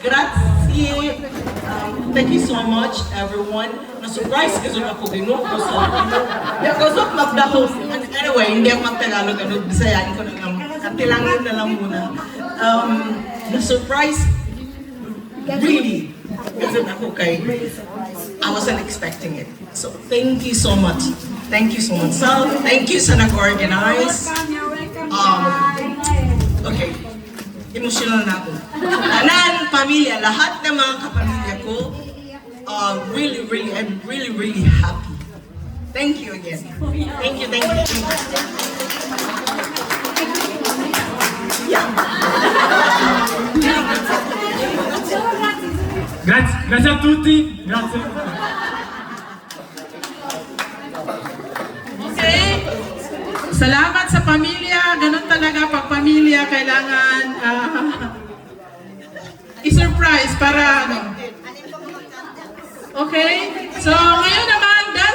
Grazie. Thank you so much, everyone. Na-surprise kasi ako Ginoo. Because of magdahos. Anyway, hindi ako mag-Tagalog. Bisayain ko na lang. Katilangin na lang muna. Na-surprise, really. Kasi ako kay, I wasn't expecting it. So, thank you so much. Thank you so much. So, thank you sa nag-organize. Okay. Emotional na ako. Tanan, pamilya, lahat ng mga kapamilya ko, I'm really happy. Thank you again. Thank you. Yeah. Grazie a tutti, grazie. Okay. Salamat sa pamilya. Ganun talaga pag pamilya kailangan i-surprise para ano. Okay? So, ngayon